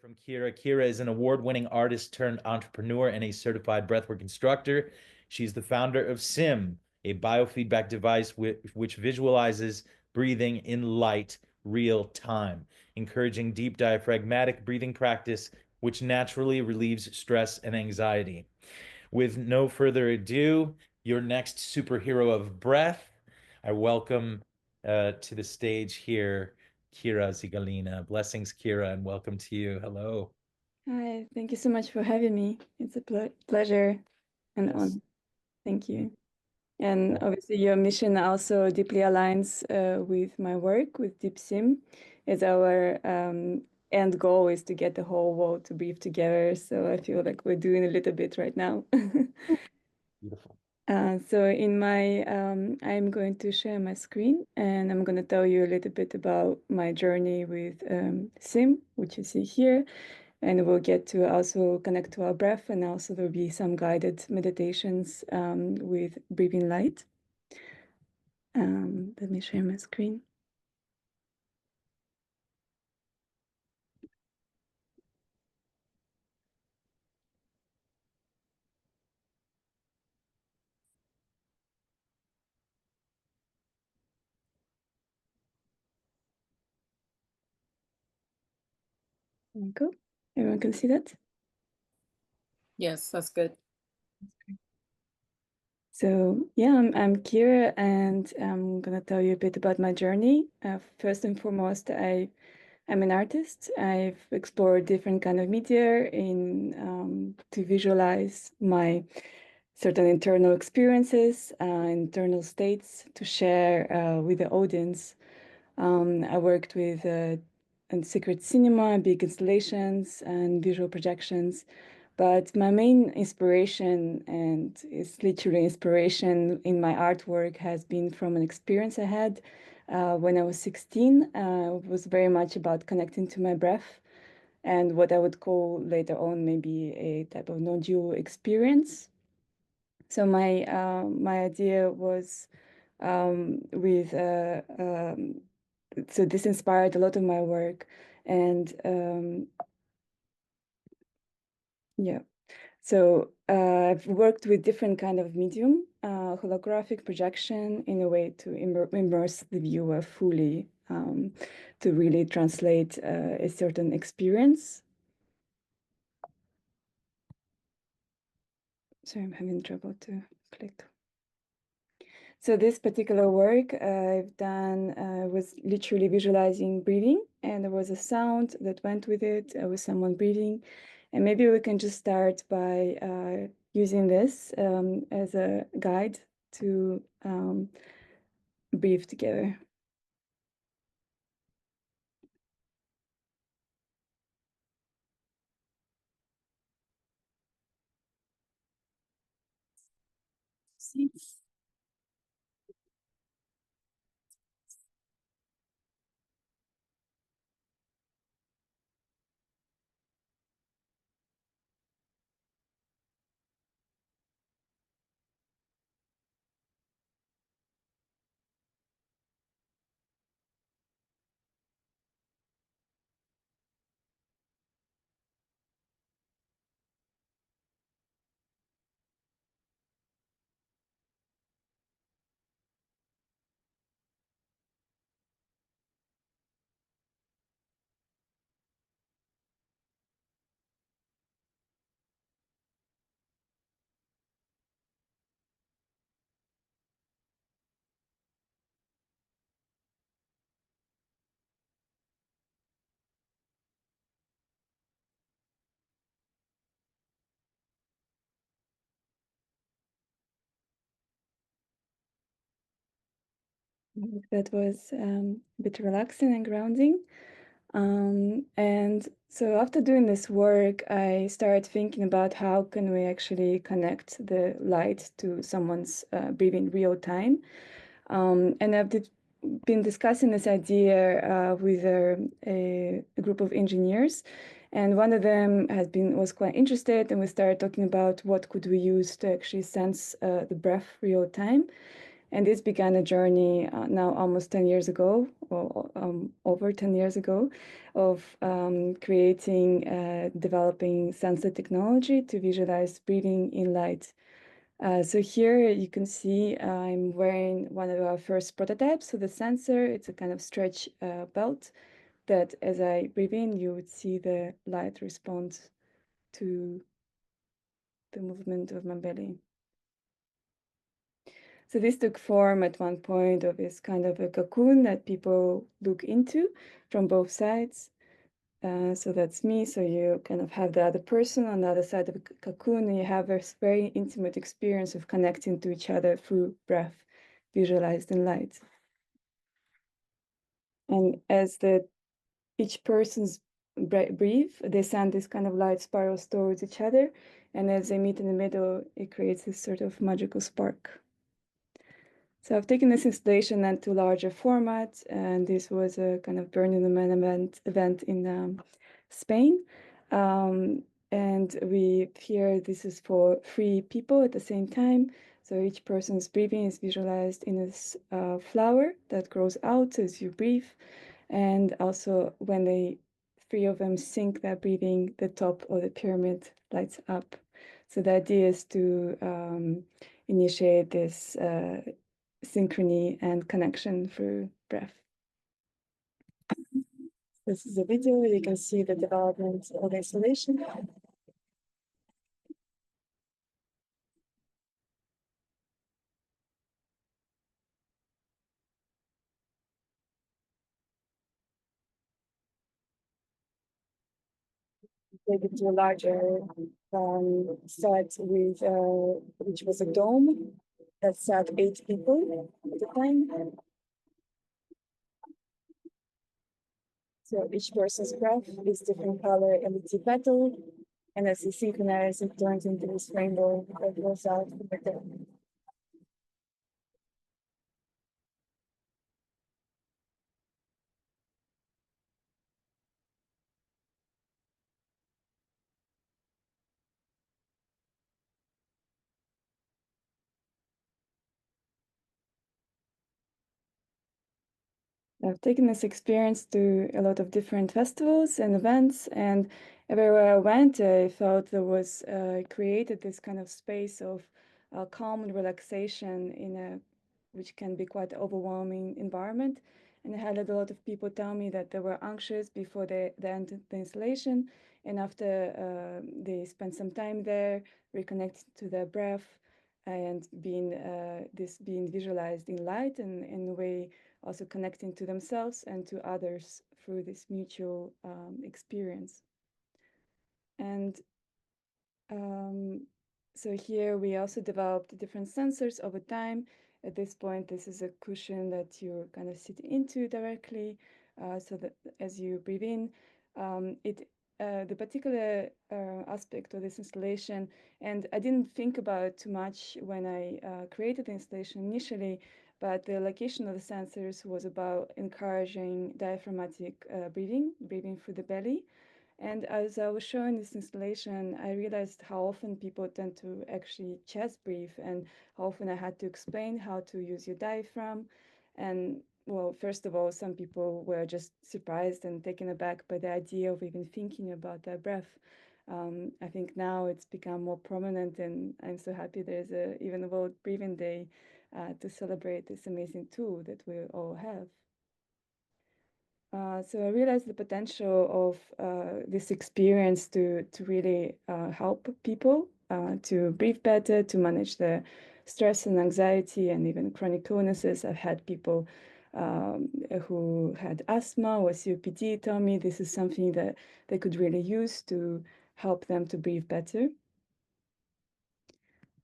from Kira. Kira is an award-winning artist turned entrepreneur and a certified breathwork instructor. She's the founder of Sim, a biofeedback device which visualizes breathing in light real time, encouraging deep diaphragmatic breathing practice, which naturally relieves stress and anxiety. With no further ado, your next superhero of breath, I welcome to the stage here Kira Zhigalina. Blessings, Kira, and welcome to you. Hello. Hi, thank you so much for having me. It's a pleasure and Yes. honor. Thank you. And obviously, your mission also deeply aligns with my work with Deep Sim, as our end goal is to get the whole world to breathe together. So I feel like we're doing a little bit right now. Beautiful. So I'm going to share my screen and I'm going to tell you a little bit about my journey with Sim, which you see here. And we'll get to also connect to our breath, and also there'll be some guided meditations with breathing light. Let me share my screen. There we go. Everyone can see that? Yes, that's good. So yeah, I'm Kira, and I'm gonna tell you a bit about my journey. First and foremost, I'm an artist. I've explored different kind of media in to visualize my certain internal experiences, internal states to share with the audience. I worked with in secret cinema, big installations, and visual projections. But my main inspiration, and it's literally inspiration in my artwork, has been from an experience I had when I was 16. It was very much about connecting to my breath and what I would call later on maybe a type of non-dual experience. So my idea was with so this inspired a lot of my work, and yeah. So I've worked with different kind of medium, holographic projection, in a way to immerse the viewer fully, to really translate a certain experience. Sorry, I'm having trouble to click. So this particular work I've done was literally visualizing breathing, and there was a sound that went with it with someone breathing. And maybe we can just start by using this as a guide to breathe together. See? That was a bit relaxing and grounding. And so after doing this work, I started thinking about how can we actually connect the light to someone's breathing real time. And been discussing this idea with a group of engineers, and one of them was quite interested, and we started talking about what could we use to actually sense the breath real time. And this began a journey now almost 10 years ago, or over 10 years ago, of creating, developing sensor technology to visualize breathing in light. So here you can see I'm wearing one of our first prototypes. So the sensor, it's a kind of stretch belt that as I breathe in, you would see the light respond to the movement of my belly. So this took form at one point of this kind of a cocoon that people look into from both sides. So that's me. So you kind of have the other person on the other side of the cocoon, and you have this very intimate experience of connecting to each other through breath, visualized in light. And as each person's breathe, they send this kind of light spirals towards each other. And as they meet in the middle, it creates this sort of magical spark. So I've taken this installation then to larger format, and this was a kind of Burning the Man event in Spain. And this is for 3 people at the same time. So each person's breathing is visualized in this flower that grows out as you breathe. And also when 3 of them sync their breathing, the top of the pyramid lights up. So the idea is to initiate this synchrony and connection through breath. This is a video where you can see the development of the installation. Take it to a larger set with which was a dome that sat 8 people at the time. So each person's breath is different color LED metal, and as you synchronize, it turns into this rainbow that goes out from the dome. I've taken this experience to a lot of different festivals and events, and everywhere I went, I felt there was created this kind of space of calm and relaxation in a which can be quite overwhelming environment. And I had a lot of people tell me that they were anxious before they entered the installation, and after they spent some time there, reconnected to their breath and being visualized in light and in a way also connecting to themselves and to others through this mutual experience. And so here we also developed different sensors over time. At this point, this is a cushion that you kind of sit into directly, so that as you breathe in, the particular aspect of this installation, and I didn't think about it too much when I created the installation initially, but the location of the sensors was about encouraging diaphragmatic breathing through the belly. And as I was showing this installation, I realized how often people tend to actually chest breathe, and how often I had to explain how to use your diaphragm. And well, first of all, some people were just surprised and taken aback by the idea of even thinking about their breath. I think now it's become more prominent, and I'm so happy there's even a World Breathing Day to celebrate this amazing tool that we all have. So I realized the potential of this experience to really help people to breathe better, to manage the stress and anxiety and even chronic illnesses. I've had people who had asthma or COPD tell me this is something that they could really use to help them to breathe better.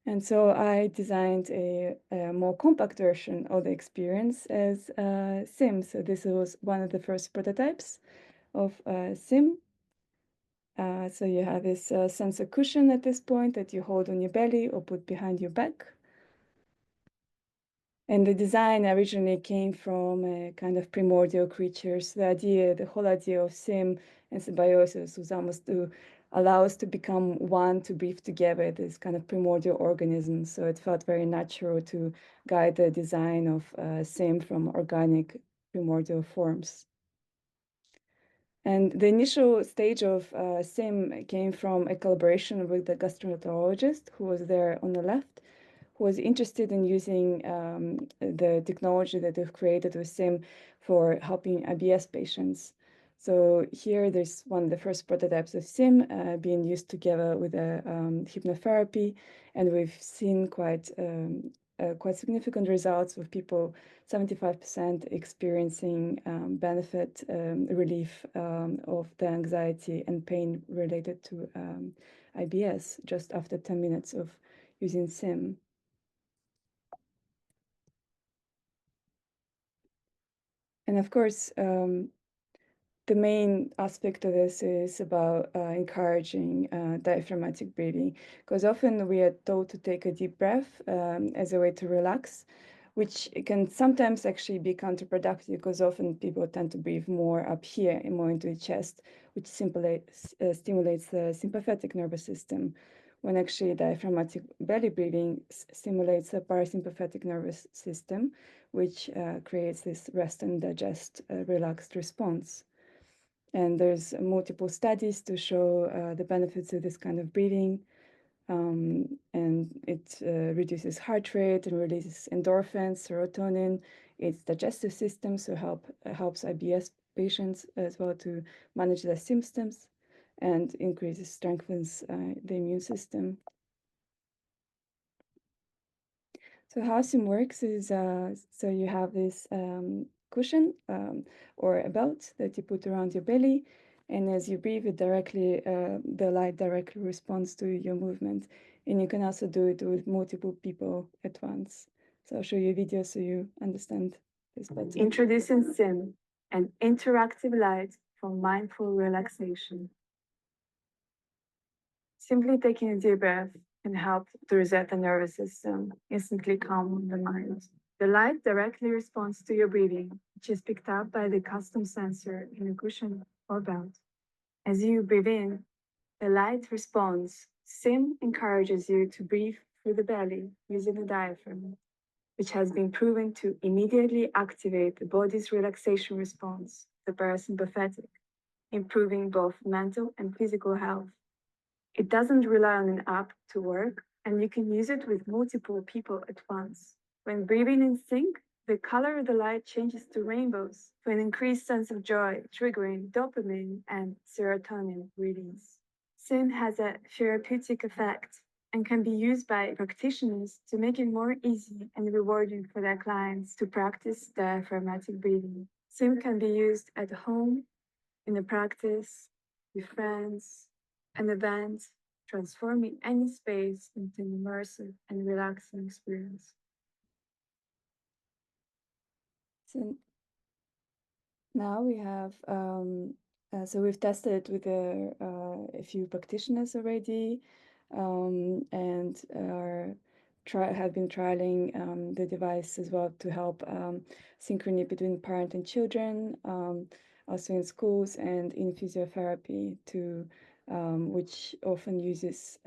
And so I designed a more compact version of the experience as SIM. So this was one of the first prototypes of SIM. So you have this sensor cushion at this point that you hold on your belly or put behind your back. And the design originally came from a kind of primordial creatures. The whole idea of SIM and symbiosis was almost to allow us to become one, to breathe together, this kind of primordial organism. So it felt very natural to guide the design of SIM from organic primordial forms. And the initial stage of SIM came from a collaboration with the gastroenterologist who was there on the left, who was interested in using the technology that they've created with SIM for helping IBS patients. So here there's one of the first prototypes of SIM being used together with a hypnotherapy, and we've seen quite significant results with people, 75% experiencing benefit relief of the anxiety and pain related to IBS just after 10 minutes of using SIM. And of course, the main aspect of this is about encouraging diaphragmatic breathing, because often we are told to take a deep breath as a way to relax, which can sometimes actually be counterproductive, because often people tend to breathe more up here and more into the chest, which stimulates the sympathetic nervous system, when actually diaphragmatic belly breathing stimulates the parasympathetic nervous system, which creates this rest and digest relaxed response. And there's multiple studies to show the benefits of this kind of breathing. And it reduces heart rate and releases endorphins, serotonin. It's digestive system, so helps IBS patients as well to manage their symptoms, and strengthens the immune system. So how SIM works is, so you have this cushion or a belt that you put around your belly, and as you breathe, it directly, the light directly responds to your movement. And you can also do it with multiple people at once. So I'll show you a video so you understand this better. Introducing SIM, an interactive light for mindful relaxation. Simply taking a deep breath can help to reset the nervous system, instantly calm the mind. The light directly responds to your breathing, which is picked up by the custom sensor in a cushion or belt. As you breathe in, the light responds. SIM encourages you to breathe through the belly using the diaphragm, which has been proven to immediately activate the body's relaxation response, the parasympathetic, improving both mental and physical health. It doesn't rely on an app to work, and you can use it with multiple people at once. When breathing in sync, the color of the light changes to rainbows for an increased sense of joy, triggering dopamine and serotonin release. SIM has a therapeutic effect and can be used by practitioners to make it more easy and rewarding for their clients to practice diaphragmatic breathing. SIM can be used at home, in a practice, with friends, an event, transforming any space into an immersive and relaxing experience. So now we have, so we've tested with a few practitioners already, and have been trialing the device as well to help synchrony between parent and children, also in schools and in physiotherapy, which often uses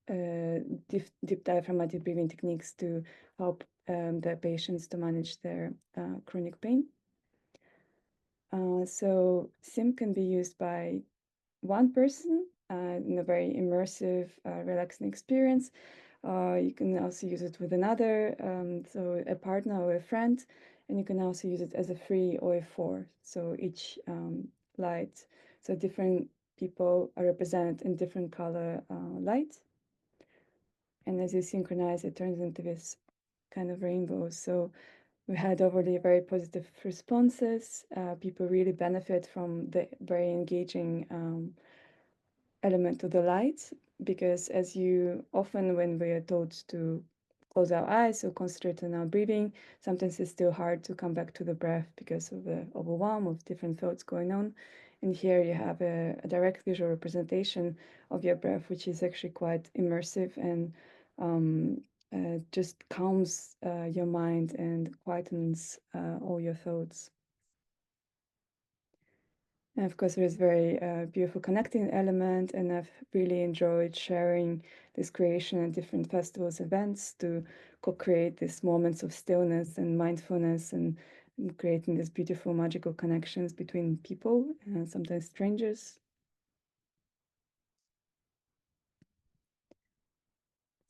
deep diaphragmatic breathing techniques to help the patients to manage their chronic pain. So SIM can be used by one person in a very immersive, relaxing experience. You can also use it with another, so a partner or a friend, and you can also use it as a 3 or a 4. So each light, so different people are represented in different color light. And as you synchronize, it turns into this kind of rainbow. So we had overall very positive responses. People really benefit from the very engaging element of the light, because as you often, when we are told to close our eyes or concentrate on our breathing, sometimes it's still hard to come back to the breath because of the overwhelm of different thoughts going on. And here you have a direct visual representation of your breath, which is actually quite immersive and just calms your mind and quietens all your thoughts. And of course, there's very beautiful connecting element, and I've really enjoyed sharing this creation at different festivals, events to co-create these moments of stillness and mindfulness and creating these beautiful magical connections between people and sometimes strangers.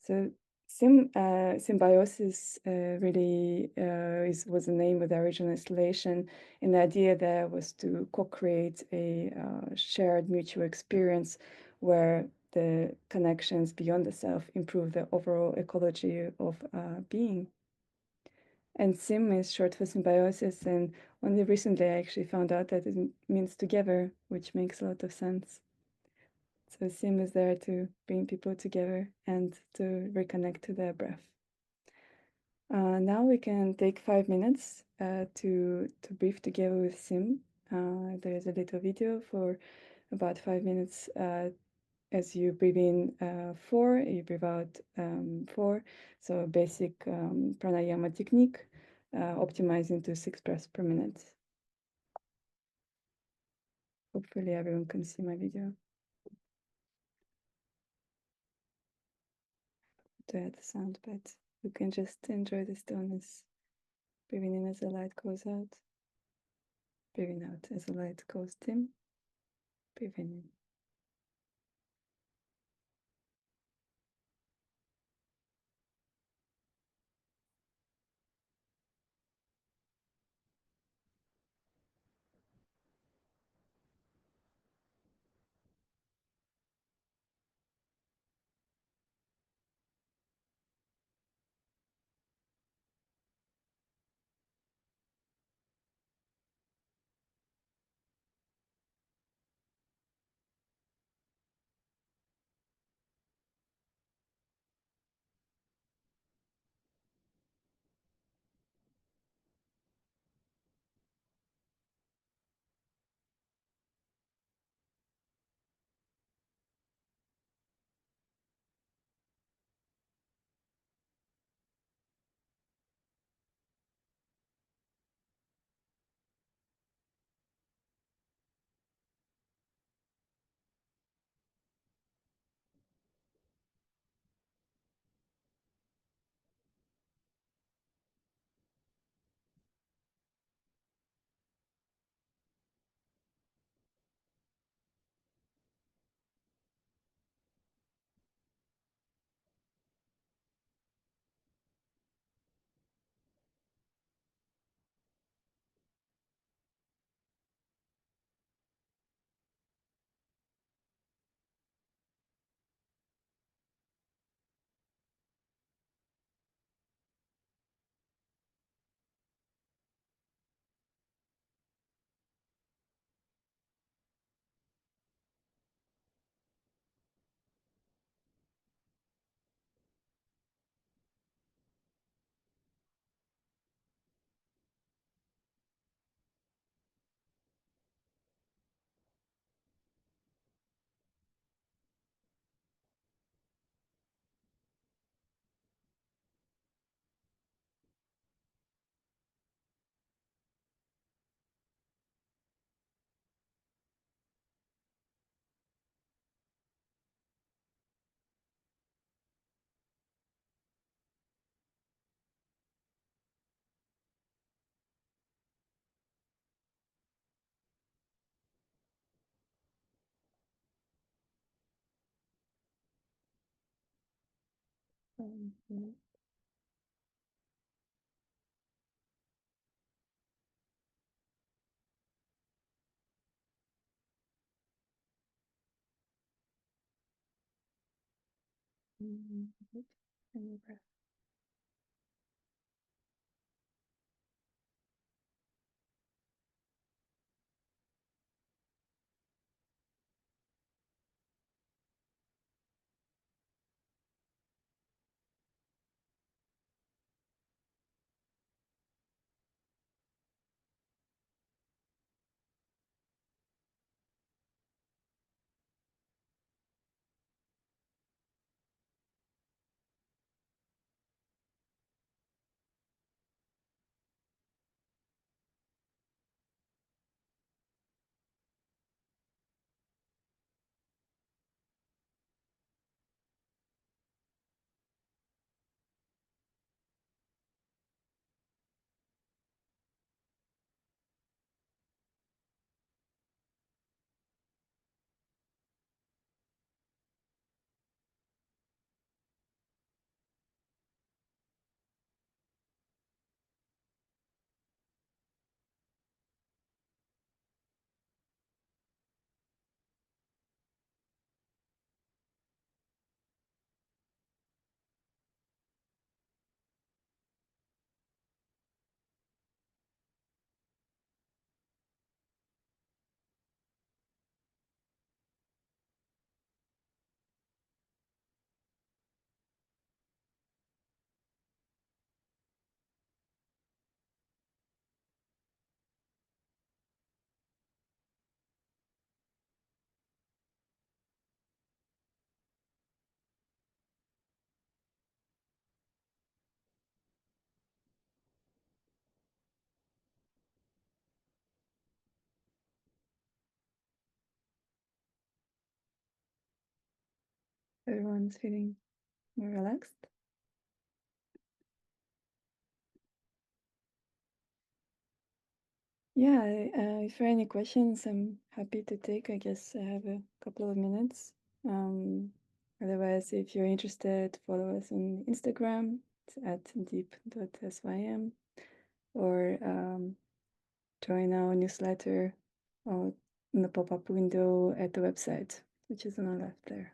So symbiosis really was the name of the original installation, and the idea there was to co-create a shared mutual experience where the connections beyond the self improve the overall ecology of being. And sim is short for symbiosis, and only recently I actually found out that it means together, which makes a lot of sense. So sim is there to bring people together and to reconnect to their breath. Now we can take 5 minutes to breathe together with sim. There's a little video for about 5 minutes. As you breathe in 4, you breathe out 4. So basic pranayama technique, optimizing to 6 breaths per minute. Hopefully everyone can see my video. To add the sound, but you can just enjoy the stillness. Breathing in as the light goes out. Breathing out as the light goes dim. Breathing in. Mhm. Good. And your breath. Everyone's feeling more relaxed. Yeah, if there are any questions, I'm happy to take. I guess I have a couple of minutes. Otherwise, if you're interested, follow us on Instagram. It's at deep.sym, or join our newsletter or in the pop-up window at the website, which is on the left there.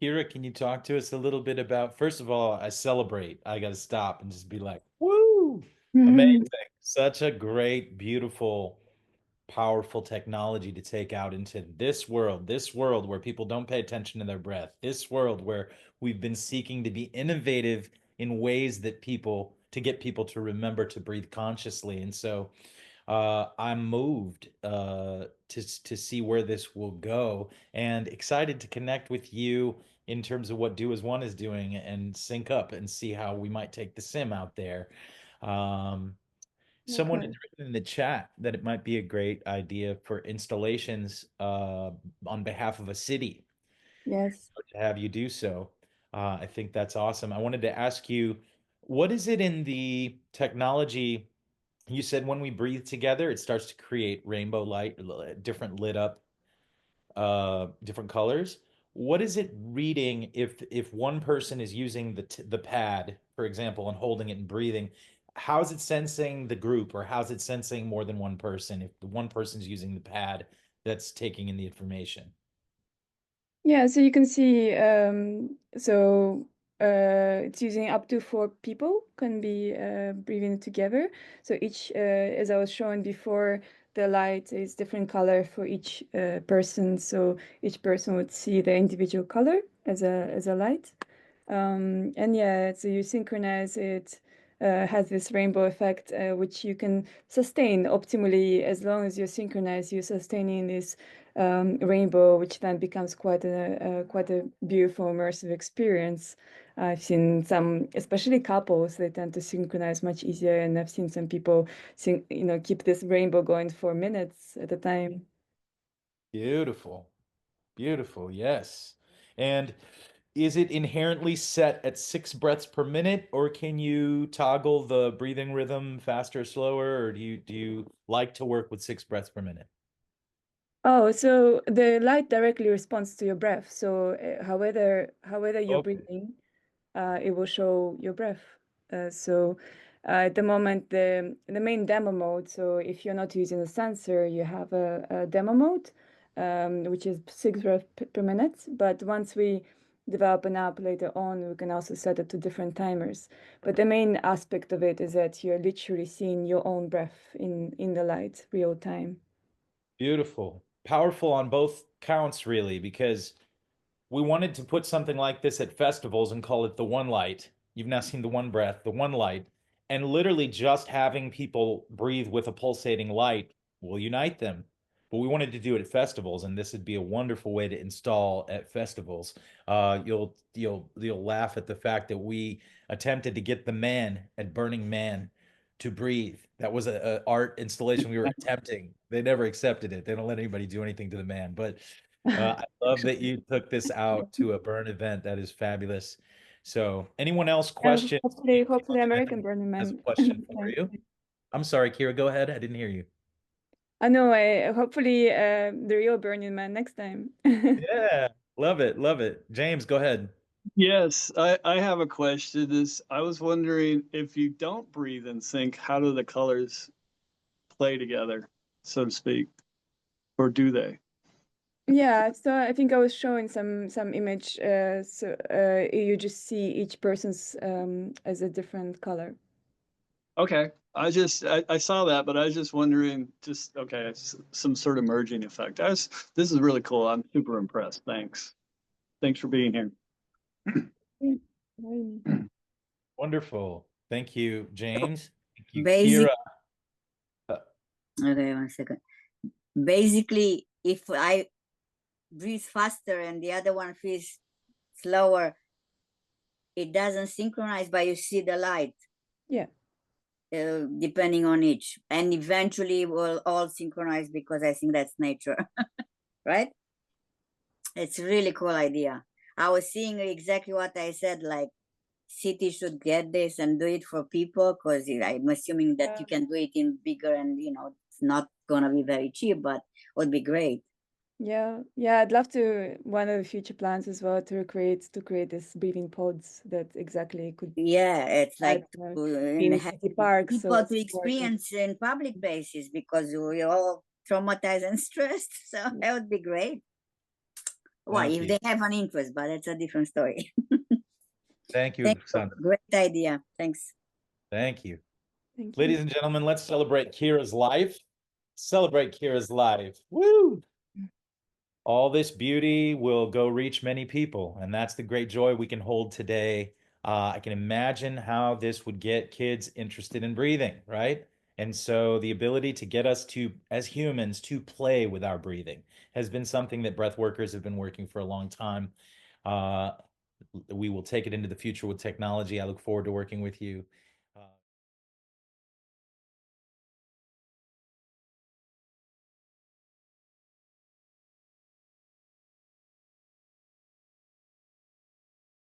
Kira, can you talk to us a little bit about, first of all, I celebrate. I got to stop and just be like, woo, amazing. Such a great, beautiful, powerful technology to take out into this world where people don't pay attention to their breath, this world where we've been seeking to be innovative in ways that to get people to remember to breathe consciously. And so I'm moved to see where this will go and excited to connect with you in terms of what Do As One is doing and sync up and see how we might take the sim out there. Um, Someone has written in the chat that it might be a great idea for installations on behalf of a city Yes. to have you do so. I think that's awesome. I wanted to ask you, what is it in the technology? You said when we breathe together, it starts to create rainbow light, different lit up, different colors. What is it reading if one person is using the pad, for example, and holding it and breathing? How's it sensing the group, or how's it sensing more than one person if the one person's using the pad that's taking in the information? Yeah, so you can see, it's using up to 4 people can be breathing together. So each, as I was showing before, the light is different color for each person. So each person would see the individual color as a light. And yeah, so you synchronize it, has this rainbow effect, which you can sustain optimally as long as you synchronize. You're sustaining this rainbow, which then becomes quite a beautiful immersive experience. I've seen some, especially couples, they tend to synchronize much easier, and I've seen some people keep this rainbow going for minutes at a time. Beautiful. Beautiful. Yes. And is it inherently set at 6 breaths per minute, or can you toggle the breathing rhythm faster, slower, or do you like to work with 6 breaths per minute? Oh, so the light directly responds to your breath. So however you're Okay. breathing, it will show your breath. At the moment, the main demo mode. So if you're not using a sensor, you have a demo mode, which is 6 breaths per minute. But once we develop an app later on, we can also set it to different timers. But the main aspect of it is that you're literally seeing your own breath in the light real time. Beautiful. Powerful on both counts, really, because we wanted to put something like this at festivals and call it the one light. You've now seen the one breath, the one light, and literally just having people breathe with a pulsating light will unite them. But we wanted to do it at festivals, and this would be a wonderful way to install at festivals. You'll laugh at the fact that we attempted to get the man at Burning Man to breathe. That was a art installation we were attempting. They never accepted it. They don't let anybody do anything to the man. But I love that you took this out to a burn event. That is fabulous. So, anyone else questions? Hopefully American Burning Has a Man. question for you. I'm sorry, Kira, go ahead. I didn't hear you. I know. Hopefully the real Burning Man next time. Yeah, love it, love it. James, go ahead. Yes, I have a question. I was wondering, if you don't breathe in sync, how do the colors play together, so to speak, or do they? Yeah, so I think I was showing some image. You just see each person's as a different color. Okay, I saw that, but I was just wondering, okay, it's some sort of merging effect. This is really cool. I'm super impressed. Thanks for being here. Yeah. Very neat. Wonderful. Thank you, James. Thank you, Basic. Kira. Okay, 1 second. Basically, if I breathe faster and the other one feels slower, it doesn't synchronize, but you see the light. Yeah. Depending on each, and eventually we'll all synchronize, because I think that's nature. Right? It's a really cool idea. I was seeing exactly what I said, like cities should get this and do it for people, because I'm assuming that you can do it in bigger, and it's not gonna be very cheap, but it would be great. Yeah, I'd love to. One of the future plans as well to create this breathing pods that exactly could Yeah, it's like in city parks, so people it's to important. experience in public places, because we're all traumatized and stressed. So that would be great. Well, Thank if you. they have an interest, but it's a different story. Thank you, Thank you. Sandra. Great idea. Thanks. Thank you. Thank you. Ladies and gentlemen, let's celebrate Kira's life. Celebrate Kira's life. Woo! All this beauty will go reach many people, and that's the great joy we can hold today. I can imagine how this would get kids interested in breathing, right? And so the ability to get us to, as humans, to play with our breathing has been something that breath workers have been working for a long time. We will take it into the future with technology. I look forward to working with you.